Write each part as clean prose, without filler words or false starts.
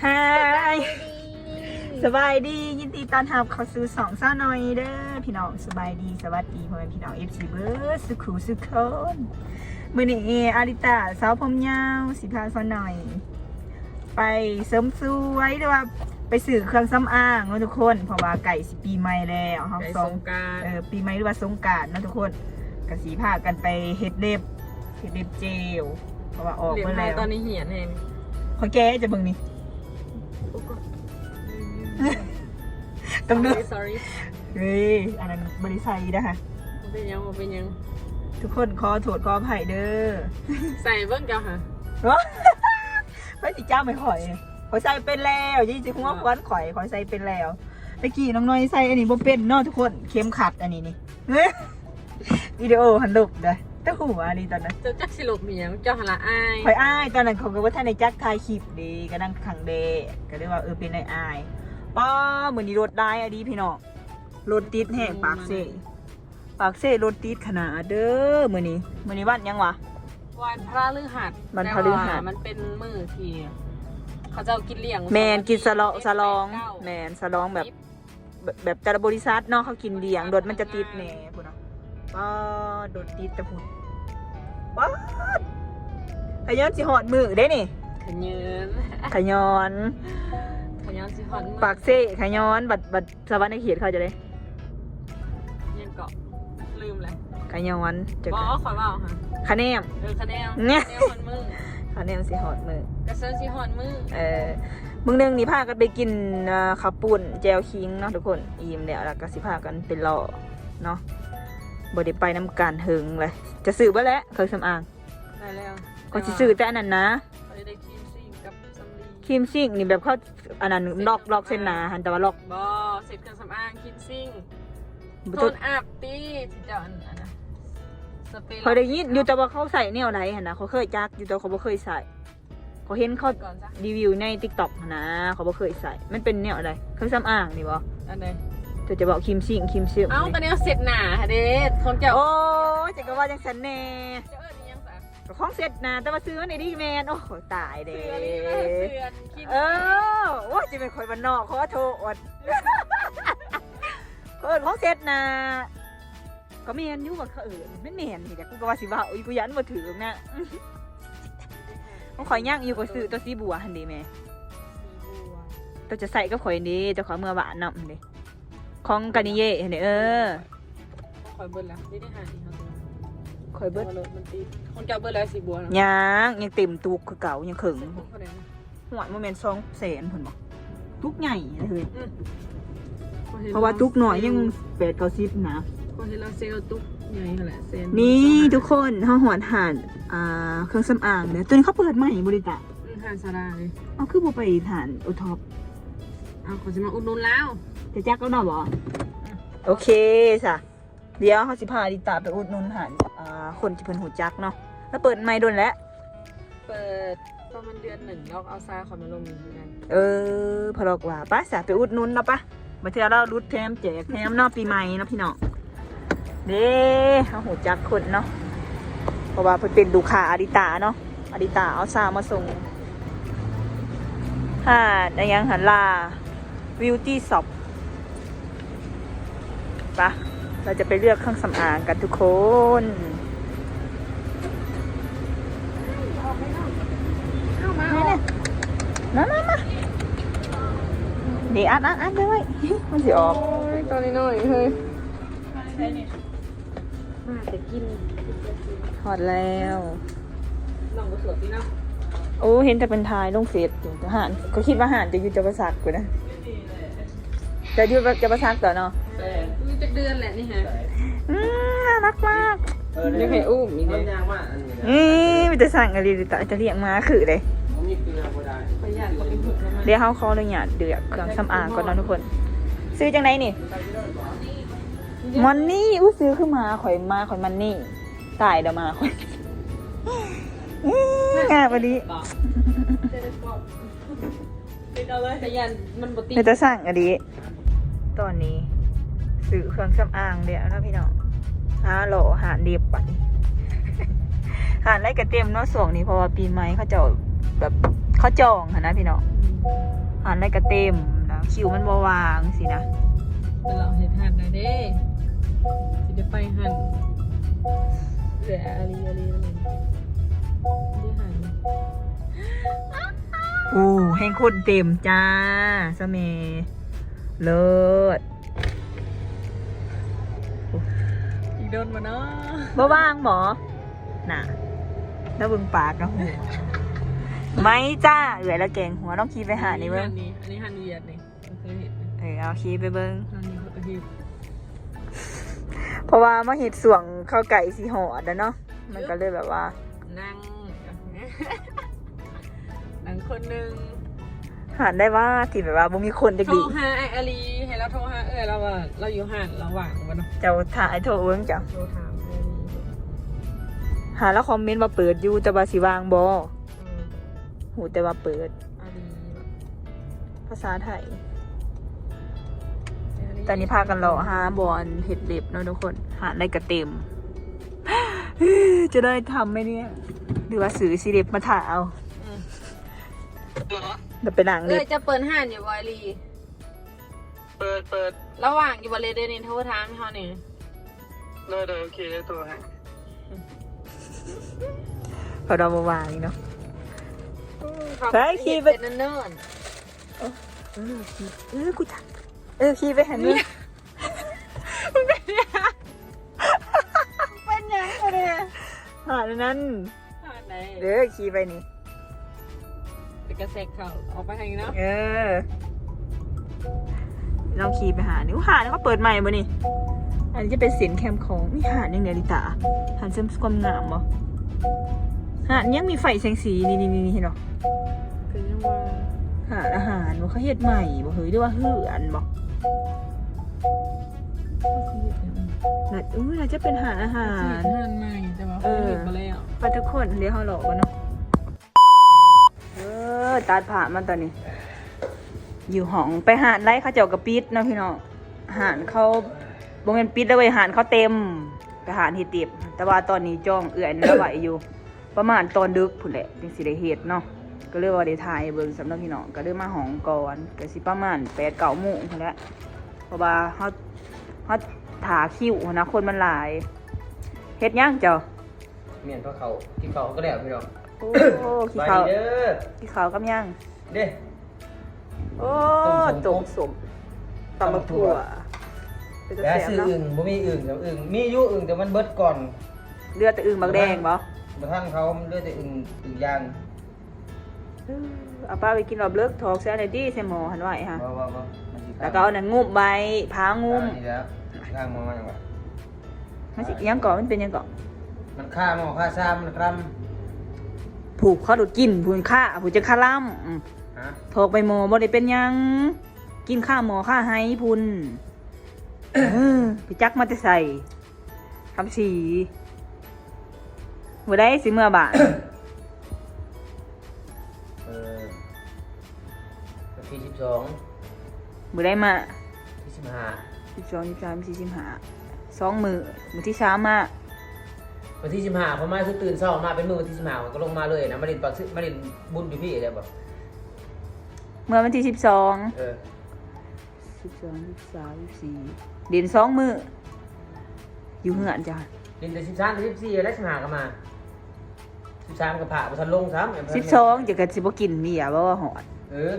ฮายสบายดียินดีต้อนรับเข้าสู่สองซ่าหน่อยเด้อพี่น้องสบายดีสวัสดีพ่อแม่พี่น้อง FC เบิร์ดสุขุสุขคนมื้อนี้อาริตาสาวผมยาวสิพาซ่าหน่อย ไปเสริมสวยหรือว่าไปสื่อเครื่องสำอางเนาะทุกคนเพราะว่าไก่สิปีใหม่แล้วเฮาสงกรานต์ปีใหม่หรือว่าสงกรานต์เนาะทุกคนก็สิพากันไปเฮ็ดเล็บเจลเพราะว่าออกมาแล้วตอนนี้เหียนเองขอแก้จะเบิ่งนี่ต้องดู sorry เฮ้ยอันนั้นบริษัทนะคะเป็นยังทุกคนขอโทษขออภัยเด้อ ใส่เบิ้งเจ้าค่ะไม่สิเจ้าไม่ข่อยใส่เป็นแล้วยี่สิหัวควันข่อยใส่เป็นแล้วตะกี้น้องน้อยใส่อันนี้บ่เป็นเนาะทุกคนเข็มขัดอันนี้นี่วิดีโอหันลุกเด้อแต่หัวนี่ตอนนั้นเจ้าจักสิลบเมียเจ้าหละอายข่อยอายตอนนั้นเขาก็ว่าท่านในจักถ่ายคลิปดีก็นั่งขังเดก็เรียกว่าเป็นอายป้าเหมือนนี่รถได้อะดีพี่น้องรถติดแห้งปากเซ่รถติดขนาดเด้อเหมือนนี้วันยังวะวันพฤหัสมันเป็นมื้อที่เขาจะกินเลี้ยงแมนกินสลองแมนสลองแบบแต่ละบริษัทเนาะเขากินเลี้ยงรถมันจะติดแน่พุ่นเนาะป้ารถติดแต่พุ่นป้าขย้อนสิหอดมือได้นี่ขย้อนสิหอดมือปากเซ่ขย้อนบัดสวรรค์ในเขียดเขาจะได้ยังเกาะลืมเลยขย้อนจะบอกขอเบาค่ะคะแนนคะแนนเนี่ยหอดมือคะแนนสิหอดมือกระเซิร์สิหอดมือมึงนึงนี่พากันไปกินข้าวปุ้นแจวคิงเนาะทุกคนอิ่มแล้วก็สิพากันเป็นหล่อเนาะบ่ได้ไปน้ำกันหึงเลยจะซื้อบ่แล้วเคยสำอางได้แล้วก็สิซื้อแต่อันนั้นนะได้ครีมซิ่งกับสำลีครีมซิ่งนี่แบบเขาอันนั้นล็อกเส้นหนาหันแต่ว่าล็อกบ่เสร็จเครื่องสำอางครีมซิ่งโทนอัพตีที่เจ้าอันนะเขาได้ยินอยู่แต่ว่าเขาใส่เนี่ยอะไรหันนะเขาเคยจักอยู่แต่เขาบ่เคยใส่เขาเห็นเขารีวิวใน TikTok นะเขาบ่เคยใส่มันเป็นเนี่ยอะไรเครื่องสำอางนี่บ่อันไหนจะบอกคิมซิ่งเอ้าตอนนี้เสร็จหนาเด็ดของเจ้าโอ้ยจะก็ว่าจังสันแน่เจ้ายังสะของเสร็จหนาแต่ว่าซื้อในดีแมนโอ้โหตายเด้โอ้ยจะเป็นคนบ้านนอกขอโทษของเสร็จหนาก็แมนอยู่ว่าเขาไม่แมนนี่แต่กูก็ว่าสิว่ากูยันมาถือนะเขาคอยย่างอยู่ก็ซื้อตัวสีบัวหันดีแม่ตัวจะใส่ก็คอยนี้จะขอเมื่อวานนำเลยของกานิเย่เห็นคอยเบิร์ดแล้วนี่ได้หาที่เขาคอยเบิร์ดมันตีของเจ้าเบิร์ดแล้วสีบัวยังเต็มตุกคือเก่ายังขึงหัวโมเมนต์200,000ผลบอกตุกใหญ่เลยเพราะว่าตุกหน่อยยัง8-90นะคนที่เราเซลตุกใหญ่แหละเซนนี่ทุกคนเขาหอนห่านเครื่องสำอางเนี่ยตัวนี้เขาเปิดใหม่บริษัทห่านซาร่าเลยเอาคือโบไปห่านอุทอปเอาเขาจะมาอุดหนุนแล้วจะจักก็นอบอโอเคจ้ะเดี๋ยวเขาสิพาดิตาไปอุดหนุนห่านคนที่เพิ่นหูจักเนาะแล้วเปิดใหม่โดนแล้วเปิดประมาณเดือน1แล้วเอาซาขอมาลงอยู่กันพอบอกว่าป้าสาไปอุดหนุนเนาะป้ามาเที่ยวเรารุดแถมแจกแถมเนาะปีใหม่เนาะพี่น้องเด้เขาหูจักคนเนาะเพราะว่าเพิ่นเป็นลูกค้าอาดิตาเนาะอาดิตาเอาซามาส่งในยังหันลาบิวตี้ช็อปปะเราจะไปเลือกเครื่องสำอางกันทุกคนมาเดี๋ยวอัดเลยมันสิออกตอนนี้หน่อยเฮ้ยมาจะกินถอดแล้วลองกระสวดดินะโอ้เห็นแต่เป็นทายลงเฟซอยู่ทหารก็คิดว่าหารจะอยู่จะประสาทกูนะจะอยู่จะประสาทต่อเนาะมีจะเดือนแหละนี่ฮะน่ารักมากยังไงอุ้มอีกเลยมันจะสั่งอะไรแต่จะเรียกมาคือเลยเดี๋ยวเขาเลยเนี่ยเดือดเครื่องสำอางก่อนนะทุกคนซื้อจังไหนนี่มันนี่ซื้อขึ้นมาข่อยมันนี่ตายเดี๋ยวมาข่อยวันนี้มันจะสั่งอันนี้ตอนนี้ซื้อเครื่องสำอางเดี๋ยวนะพี่น้องหล่อหาเรียบปัดหาไรกระเต็มเนาะส่วงนี้เพราะว่าปีใหม่เขาจะแบบเขาจองนะพี่น้อง หันได้กระเต็มนะคิวมันบ่วางสินะ เป็นเราเห็ดหันนะเด้สิจะไปหันเหลืออะไรได้หัน อู้แห้งโคตรเต็มจ้าสะเมเลิศ อีกโดนมาเนาะ บ่ว่างหมอน่ะแล้วเบิ่งปากกับหัวไม่จ้าเอื่อยแล้วแกงหัวต้องขี่ไปหานี่เบิ่ง อันนี้หันเวียดนี่เคยเห็น เอาขี่ไปเบิ่ง หันนี้เขาก็เห็น เพราะว่ามาเห็ดส่วงข้าวไก่สีหอดนะเนาะมันก็เลยแบบว่า นั่งนั่งคนหนึ่ง หานได้ว่าที่แบบว่าบ่มีคนจะ โทร ดี หาไออาลีให้เราโทรหาเราว่าเราอยู่หันเราหว่างกันเนาะ เจ้าถ่ายโทรเบิ่งจ้ะ โทรถามไออาลี หาแล้วคอมเมนต์ว่าเปิดอยู่แต่ว่าสิวางบ่หูแต่ว่าเปิด อาลี ภาษาไทยตอนนี้พากันรอหาบอลเห็ดเล็บเนาะทุกคนหาได้กระเต็ม จะได้ทำไหมเนี่ยหรือว่าซื้อสีเล็บมาถ่าเอาเดี๋ยวไปล้างเล็บ จะเปิดห้านอยู่บอยลี เปิด ระหว่างอยู่บริเวณนี้โทรถามเขาเนี่ย เลยโอเคตัวให้ พอเรามาวางอีกเนาะ ไปขี่ไปเนิ่น กูจักขี่ไปหันนี่เป็นยังไงเนี่ยหานั้น ๆไหน เด้อขี่ไปนี่ เป็นกระเซกเขาออกไปทางนี้เนาะ ลองขี่ไปหานี่หาแล้วก็เปิดใหม่บ่นี่อันนี้จะเป็นเสียนแคมของนี่หายังไงดิตาหาเสริมความงามบ่หายังมีไฟแสงสีนี่เห็นหรอ คือยังว่า หาอาหารบ่เขาเฮ็ดใหม่บ่เฮ้ยหรือว่าเฮือนบ่น่าจะเป็นหาอาหาร ห้านใหม่แต่ว่าเขาเห็นมาแล้ว ไปทุกคนเดี๋ยวเขาหลอกกันเนาะตัดผ่ามันตอนนี้ อยู่ห้องไปหาดไล่เขาเจ้ากระปิดเนาะพี่น้องหาดเขาบ่แม่นปิดแล้วเว้ยหาดเขาเต็มไปหาดเฮ็ดเต็มแต่ว่าตอนนี้จ้องเอื้อนแล้วไหวอยู่ ประมาณตอนดึกพุ่นแหละจังสิได้เฮ็ดเนาะก็เลยว่าได้ถ่ายเบิ่งสำหรับพี่น้องก็เลยมาห้องก่อนก็สิประมาณ 8-9 โมงพุ่นแหละเพราะว่าเฮาถาคิวนะคนมันหลายเฮ็ดยังเจ้า เมียนพระเขากินเขาก็แล้วพี่น้อง โอ้ขี้ ไป เขา เด้อ ขี้เขากับยัง เด้ โอ้ต้มสมตำบักถั่วเป็นกระ แล้ว แส ซื้อ เนาะ อึ่งบ่มีอึ่งแต่อึ่งมีอยู่อึ่งแต่มันเบิดก่อน เลือดแต่อึ่งบักแดงบ่ บ่ทันเขาเลือดแต่อึ่งย่าง เอาป้าไปกินรอบเลิกทอกแซ่ในดี้ใส่หมอหันไว้ฮะ บ่มันสิ แล้วก็เอาหนังงุบใบพางุม นี่แล้วข้างมอจังว่า มันสิยังก่อนมันเป็นยังก่อน มันฆ่าหมอฆ่าซ้ำมันกรัม ผูกเขาดูดกินผูกฆ่าผูกจะฆ่าล่ำ ฮะ ทอกไปหมอบ่ได้เป็นหยัง กินข้าหมอข้าไห้พุนไปจักมาจะใส่คำสีบ่ได้สิเมื่อบาท วันที่12 บ่ได้มา ที่15 12 13 14 15 2 มื้อที่3มา วันที่15พอมาคือตื่นเช้ามาเป็นมื้อวันที่15มันก็ลงมาเลยนะมาเล่นปักมาเล่นบุญอยู่พี่ได้บ่ เมื่อวันที่12 เออ 12 13 14เดือน2 มื้ออยู่เฮือนจ้ะ เล่นแต่13ถึง14แล้ว15ก็มา13ก็ผ่าบ่ทันลงซ้ำ 12จะก็สิบ่กินเบียร์บ่ว่าฮอด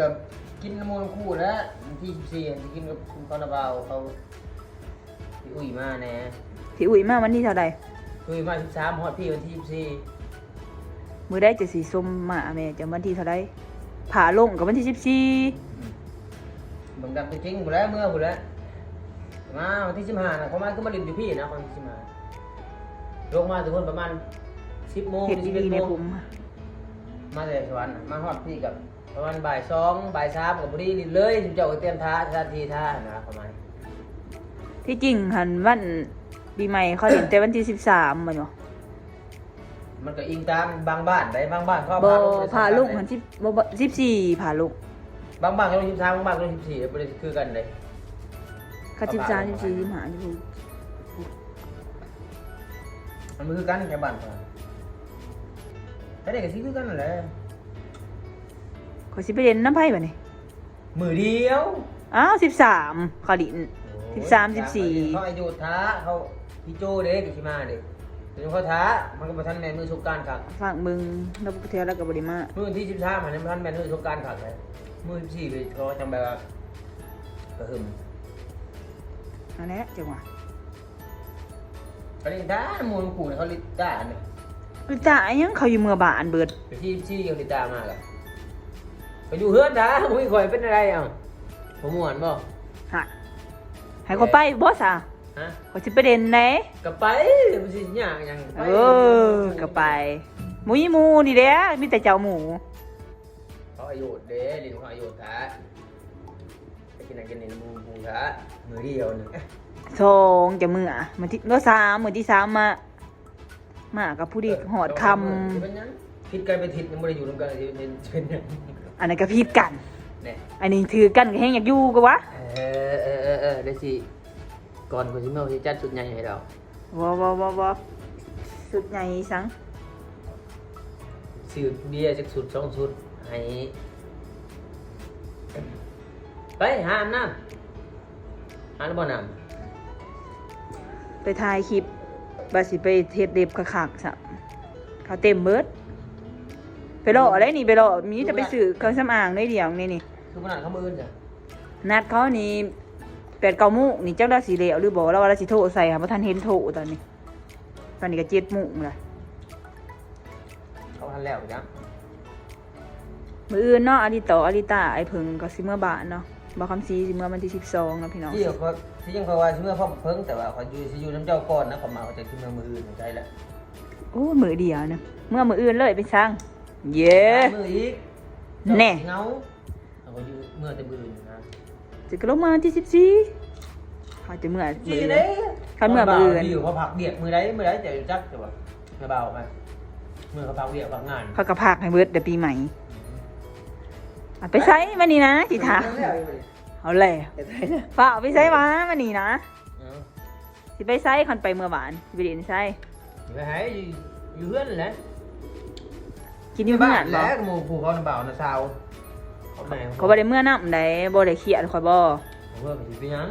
กับกินกับโมนคู่แล้ววันที่14จะกินกับคุณคาราบาวเขาพี่อุ้ยมาแน่ พี่อุ้ยมาวันที่เท่าใด อุ้ยมา13ฮอดพี่วันที่ มื้อใดจะสิส้มมาแม่จะวันที่เท่าใดผ่าลงกับวันที่ 14บังดับจริงๆหมดแล้วเมื่อหมดแล้วมาวันที่15นะเขามาก็มาเล่นอยู่พี่นะวันที่15ลงมาถึงคนประมาณ10 โมง 14เฮ็ดดีๆใน 11 โม ผ ง ม มาแต่สวรรค์มาฮอดพี่กับประมาณบ่าย2บ่าย3กับพอดีลินเลยเจ้าก็เตรียมท่าทีท่านะประมาณ ที่จริงหันวันปีใหม่เขาเล่นแต่วันที่13แม่นบ่ มันก็อิงตามบางบ้านได้บางบ้านเขา บ่ พาลง ผ่าลงหัน10บ่14ผ่าลง บางบ้านก็ลง13บางบ้านก็ลง14บ่ได้คือกันเลย คัน13 14 15 มันคือกันแค่บ้านเท่านั้นแต่เด็กก็สิคือกันนั่นแหละ ค ขอยสิไปเรียนน้ำไผ่บ่นี่ มือเดียว อ้าว13ขอดิน 13 14 เขาอายุท้าเขาพี่โจเด็กสิมาเด็กเดี๋ยวเขาท้ามันก็มาทันแมนมือสงการครับ ฝากมึงแล้วบ่เที่ยวแล้วก็บ่ได้มา มือที่13มันทันแมนมือสงการครับเลยมือ14เลยเขาจำแบบว่ากระหึ่ม อันนี้จังหวะ เขาเรียกท้ามูลขู่เนี่ยเขาเรียกท้าเนี่ย คือจ่ายังเขาอยู่เมืองบ้านเบิด ไปที่เขาเรียกท้ามากอะไปอยู่เฮือนท้ามุ้ยคอยเป็นอะไรอ่ะผมม่วนบ่ ฮะให้เขาไปบ่ซะ ฮะ เขาสิไปเด่นไหน ก็ไปมันสิยากยังไป ก็ไปหมูยหมูนี่เด้มีแต่เจ้าหมู เขาอายุเด้ลินเขาอายุท้าไปกินอะไรกินนี่มูท้ามือเดียวนึง ทองจะมืออ่ะมื้อที่มื้อ3มื้อที่3มากับผู้ดีหอดคำ ผิดกันไปผิดยังไม่ได้อยู่ร่วมกันเลยเป็นยัง อันนั้นก็ผิดกัน เนี่ย อันนี้ถือกันก็แฮงอยากอยู่ก็วะ ได้สิก่อนคนที่เมื่อที่จัดชุดใหญ่ให้เรา บ่สุดใหญ่สัง ซื้อเบียร์สักสุด2สุดให้ไปหาอาบน้ำหาแล้วบ่น้ ไปถ่ายคลิปว่าสิไปเฮ็ดเล็บคักๆซะเขาเต็มเบิดไปรออะไรนี่ไปรอมีจะไปซื้อเครื่องสำอางได้เดียวนี่ ำคือมันอ่านเขามือจ้ะ นัดเขานี่8-9 โมงนี่จักได้สิแล้วหรือบ่แล้วว่าสิโทรใส่ค่ะบ่ทันเห็นโทรตอนนี้ก็7 โมงแล้ว เขาทันแล้วจ้ะ มื้ออื่นเนาะอาริตาไอ้เพิ่งก็สิเมื่อบ้านเนาะบ่คำซีสิเมื่อวันที่12เนาะพี่น้อง ที่เขาที่ยังเขาว่าเมื่อพ่อเพิ่งแต่ว่าเขาอยู่น้ำเจ้าก่อนนะเขามาเขาจะขึ้นเมืองอื่นใช่แล้ว โอ้มื้อเดียวนะเมื่อมื้ออื่นเลยไปสร้างเย้ มืออีก แน่ เงาเขาอยู่เมื่อแต่มืออื่นนะ จะก็ลงมาวันที่14เขาจะเมื่อ จี อื่น เด้ คันเมื่อมื้ออื่น อยู่เขาผักเบียกมือใดจะจักแต่ว่าไม่เบาไปมือเขาผักเบียกผักงาน เขาก็พากให้เบิดเดี๋ยวปีใหม่เอาไปใช้มานี่นะสิถามเอาแหละฝากเอาไปใช้มามานี่นะสิไปใช้คันไปเมื่อวานสิไปเรียนใช้ ไปหายอยู่เพื่อนเลยนะ กินอยู่เพื่อน แล้ บ่ วหมู่ผู้เขาเบานะสาวเขา เขาบ่ได้เมื่อน้ำใดบ่ได้เครียดข่อยบ่ เพื่อนไปสิไปยัง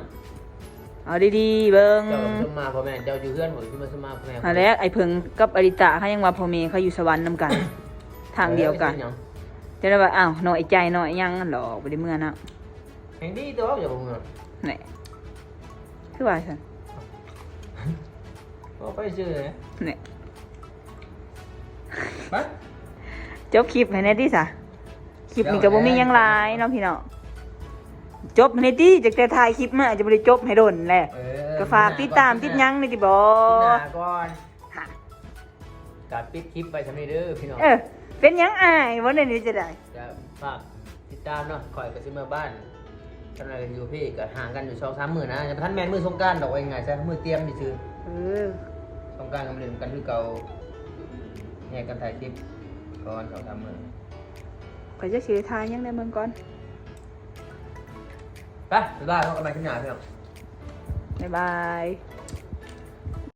เอาดีๆเบิ่ง เจ้าสมมาพ่อแม่เจ้าอยู่เพื่อนหมดที่มาสมมาพ่อแม่ อันแรกไอ้เพิ่งกับอริตาเขายังว่าพ่อแม่เขาอยู่สวรรค์นำกัน ทางเดียวกันจะได้ว่าอ้าวน้อยใจน้อยยังหรอกบ่ได้เมื่อนะ แห่งดีตัวอย่าบอกมึง นี่คือว่าซั่น ก็ไปซื้อเลย นี่ ไป จบคลิปให้แน่ติซะคลิปนี้ก็บ่มีหยังหลายเนาะพี่น้องจบให้ติจากแต่ถ่ายคลิปมาจะบ่ได้จบให้โดนแหละก็ฝากติดตามติดหยังนี่ติบ่ ก่อน ฮะ การปิดคลิปไปทำนี่เด้อพี่น้อง เป็นหยังอายบ่ได้นี่จะได้ จะฝากติดตามเนาะคอยไปซื้อมาบ้านทำอะไรกันอยู่พี่ก็ห่างกันอยู่2-3 มื้อนะจะท่านแมนมือสงการดอกไว้ไงซะมือเตรียมดิซื้อ เออ สงการกันเล่นกันคือเก่าแยกกันถ่ายคลิปก่อน2-3 มื้อ ก็จะสิถ่ายหยังได้เบิ่งก่อน ไปบ๊ายบายพบกันใหม่คลิปหน้าพี่น้อง บ๊ายบาย